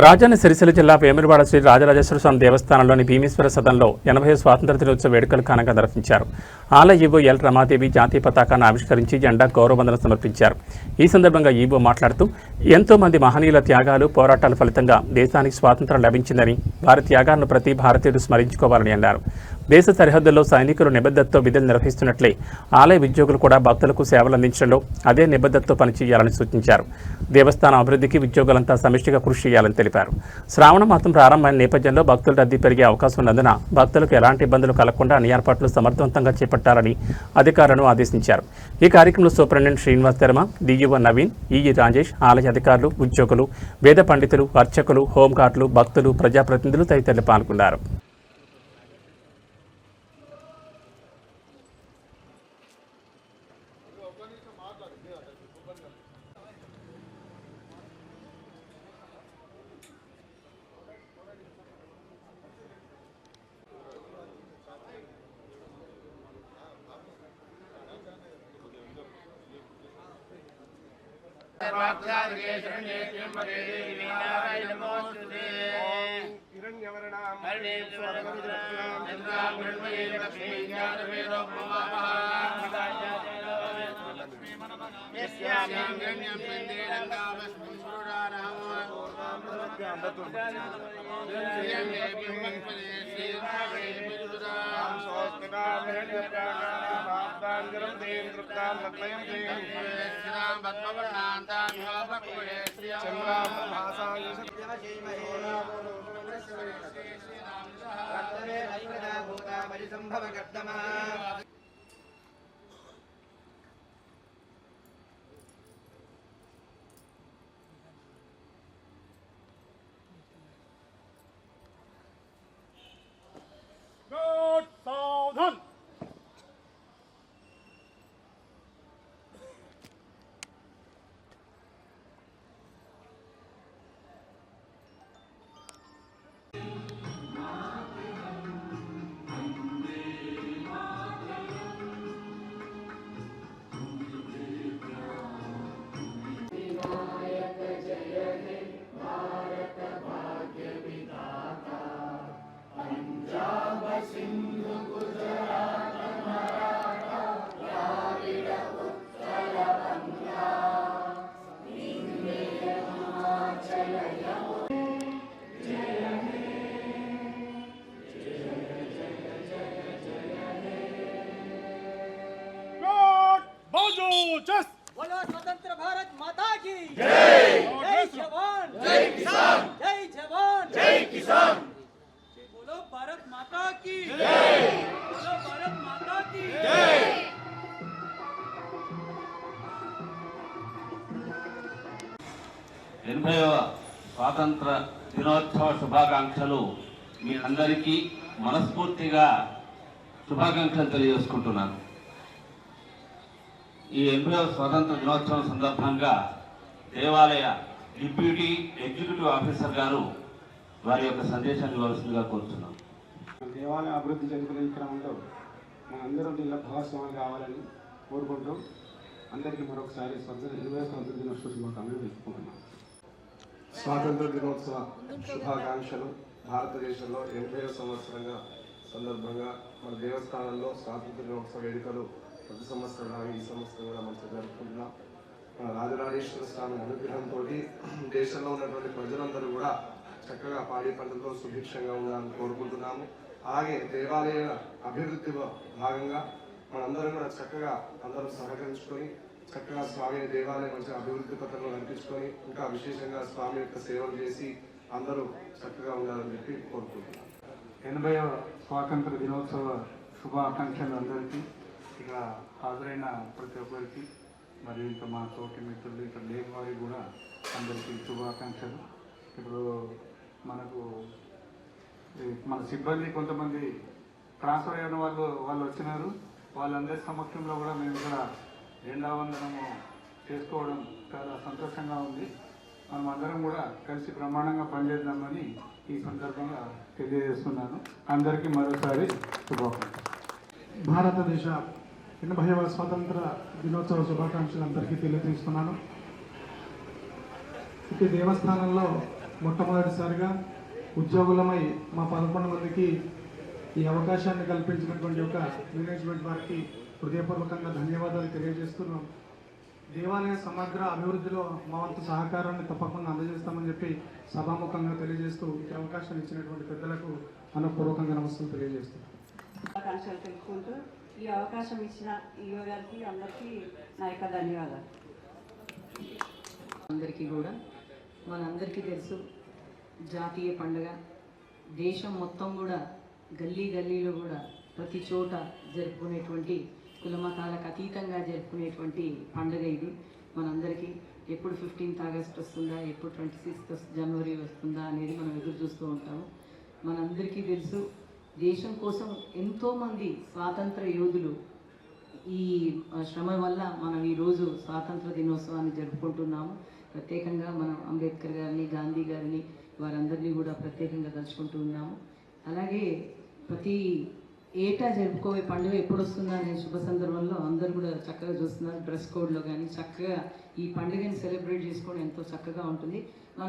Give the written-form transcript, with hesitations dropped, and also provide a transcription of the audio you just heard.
రాజన్న సిరిసిల్ల జిల్లా వేములవాడ శ్రీ రాజరాజేశ్వర స్వామి దేవస్థానంలోని భీమేశ్వర సదనంలో 80వ స్వాతంత్ర దినోత్సవ వేడుకలు ఘనంగా నిర్వహించారు. ఆలయ ఈవో ఎల్ రమాదేవి జాతీయ పతాకాన్ని ఆవిష్కరించి జెండా గౌరవవందనం సమర్పించారు. ఈ సందర్భంగా ఈవో మాట్లాడుతూ ఎంతో మంది మహనీయుల త్యాగాలు పోరాటాల ఫలితంగా దేశానికి స్వాతంత్రం లభించిందని, వారి త్యాగాలను ప్రతి భారతీయుడు స్మరించుకోవాలని అన్నారు. దేశ సరిహద్దుల్లో సైనికులు నిబద్ధతతో విధులు నిర్వహిస్తున్నట్లే ఆలయ ఉద్యోగులు కూడా భక్తులకు సేవలు అందించడంలో అదే నిబద్ధతతో పనిచేయాలని సూచించారు. దేవస్థానం అభివృద్ధికి ఉద్యోగులంతా సమిష్టిగా కృషి చేయాలని తెలిపారు. శ్రావణ మాసం ప్రారంభమైన నేపథ్యంలో భక్తుల రద్దీ పెరిగే అవకాశం ఉన్నందున భక్తులకు ఎలాంటి ఇబ్బందులు కలగకుండా అన్ని ఏర్పాట్లు సమర్థవంతంగా చేపట్టాలని అధికారులను ఆదేశించారు. ఈ కార్యక్రమంలో superintendent Srinivas Sharma, DEO Naveen, EE Rajesh, ఆలయ అధికారులు, ఉద్యోగులు, వేద పండితులు, అర్చకులు, హోంగార్డులు, భక్తులు, ప్రజాప్రతినిధులు తదితరులు పాల్గొన్నారు. बोलो स्वतंत्र भारत माता की जय। जय जवान जय किसान, जय जवान जय किसान। बोलो भारत माता की जय, बोलो भारत माता की जय। స్వాతంత్ర దినోత్సవ శుభాకాంక్షలు మీ అందరికీ మనస్ఫూర్తిగా శుభాకాంక్షలు తెలియజేసుకుంటున్నాను. ఈ 80వ స్వాతంత్ర దినోత్సవం సందర్భంగా దేవాలయ డిప్యూటీ ఎగ్జిక్యూటివ్ ఆఫీసర్ గారు వారి యొక్క సందేశాన్ని ఇవ్వాల్సిందిగా కోరుతున్నాం. దేవాలయ అభివృద్ధి చెందుకునే క్రమంలో మనందరం దీనిలో భాగస్వాములు కావాలని కోరుకుంటూ అందరికీ మరొకసారి 20వ స్వాతంత్ర దినోత్సవ శుభాకాంక్షలు తెలుపుకుంటున్నాం. స్వాతంత్ర దినోత్సవ శుభాకాంక్షలు. భారతదేశంలో 80వ సంవత్సరంగా సందర్భంగా మన దేవస్థానంలో స్వాతంత్ర దినోత్సవ వేడుకలు ప్రతి సంవత్సరం ఈ సంవత్సరం కూడా మంచిగా జరుపుకుంటున్నాం. మన రాజరాజేశ్వర స్వామి అనుగ్రహంతో దేశంలో ఉన్నటువంటి ప్రజలందరూ కూడా చక్కగా పాడి పంటలతో సుభిక్షంగా ఉండాలని కోరుకుంటున్నాము. అలాగే దేవాలయ అభివృద్ధి భాగంగా మనందరం కూడా చక్కగా అందరూ సహకరించుకొని చక్కగా స్వామి దేవాలయం మంచి అభివృద్ధి పథకంలో నడిపించుకొని ఇంకా విశేషంగా స్వామి యొక్క సేవలు చేసి అందరూ చక్కగా ఉండాలని చెప్పి కోరుకుంటున్నాం. 80వ స్వాతంత్ర దినోత్సవ శుభాకాంక్షలు అందరికీ, ఇక హాజరైన ప్రతి ఒక్కరికి, మరియు ఇంకా మా తోటి మిత్రులు ఇక్కడ లేని వారికి కూడా అందరికీ శుభాకాంక్షలు. ఇప్పుడు మనకు మన సిబ్బంది కొంతమంది ట్రాన్స్ఫర్ అయిన వాళ్ళు వచ్చినారు. వాళ్ళందరి సమక్షంలో కూడా మేము ఇక్కడ జెండా వందనము చేసుకోవడం చాలా సంతోషంగా ఉంది. మనం అందరం కూడా కలిసి ప్రమాణంగా పనిచేద్దామని ఈ సందర్భంగా తెలియజేస్తున్నాను. అందరికీ మరోసారి శుభాకాంక్షలు. భారతదేశ 80వ స్వాతంత్ర దినోత్సవ శుభాకాంక్షలు అందరికీ తెలియజేస్తున్నాను. ఇటు దేవస్థానంలో మొట్టమొదటిసారిగా ఉద్యోగులమై మా 11 మందికి ఈ అవకాశాన్ని కల్పించినటువంటి ఒక మేనేజ్మెంట్ వారికి హృదయపూర్వకంగా ధన్యవాదాలు తెలియజేస్తున్నాం. దేవాలయ సమగ్ర అభివృద్ధిలో మా వంతు సహకారాన్ని తప్పకుండా అందజేస్తామని చెప్పి సభాముఖంగా తెలియజేస్తూ ఈ అవకాశం ఇచ్చినటువంటి పెద్దలకు మనపూర్వకంగా నమస్కారం తెలియజేస్తున్నాం. శుభాకాంక్షలు తెలుపుకుంటూ ఈ అవకాశం ఇచ్చిన ఈఓ గారికి అందరికీ నా యొక్క ధన్యవాదాలు. అందరికీ కూడా మనందరికీ తెలుసు, జాతీయ పండుగ దేశం మొత్తం కూడా గల్లీ గల్లీలో కూడా ప్రతి చోట జరుపుకునేటువంటి కులమతాలకు అతీతంగా జరుపుకునేటువంటి పండుగ ఇది. మనందరికీ ఎప్పుడు 15th ఆగస్ట్ వస్తుందా, ఎప్పుడు 26th జనవరి వస్తుందా అనేది మనం ఎదురు చూస్తూ ఉంటాము. మనందరికీ తెలుసు, దేశం కోసం ఎంతోమంది స్వాతంత్ర యోధులు ఈ శ్రమ వల్ల మనం ఈరోజు స్వాతంత్ర దినోత్సవాన్ని జరుపుకుంటున్నాము. ప్రత్యేకంగా మనం అంబేద్కర్ గారిని, గాంధీ గారిని, వారందరినీ కూడా ప్రత్యేకంగా తలుచుకుంటూ ఉన్నాము. అలాగే ప్రతి ఏటా జరుపుకోవే పండుగ ఎప్పుడు వస్తుందా అనే శుభ సందర్భంలో అందరూ కూడా చక్కగా చూస్తున్నారు. డ్రెస్ కోడ్లో కానీ చక్కగా ఈ పండుగని సెలబ్రేట్ చేసుకోవడం ఎంతో చక్కగా ఉంటుంది. మనం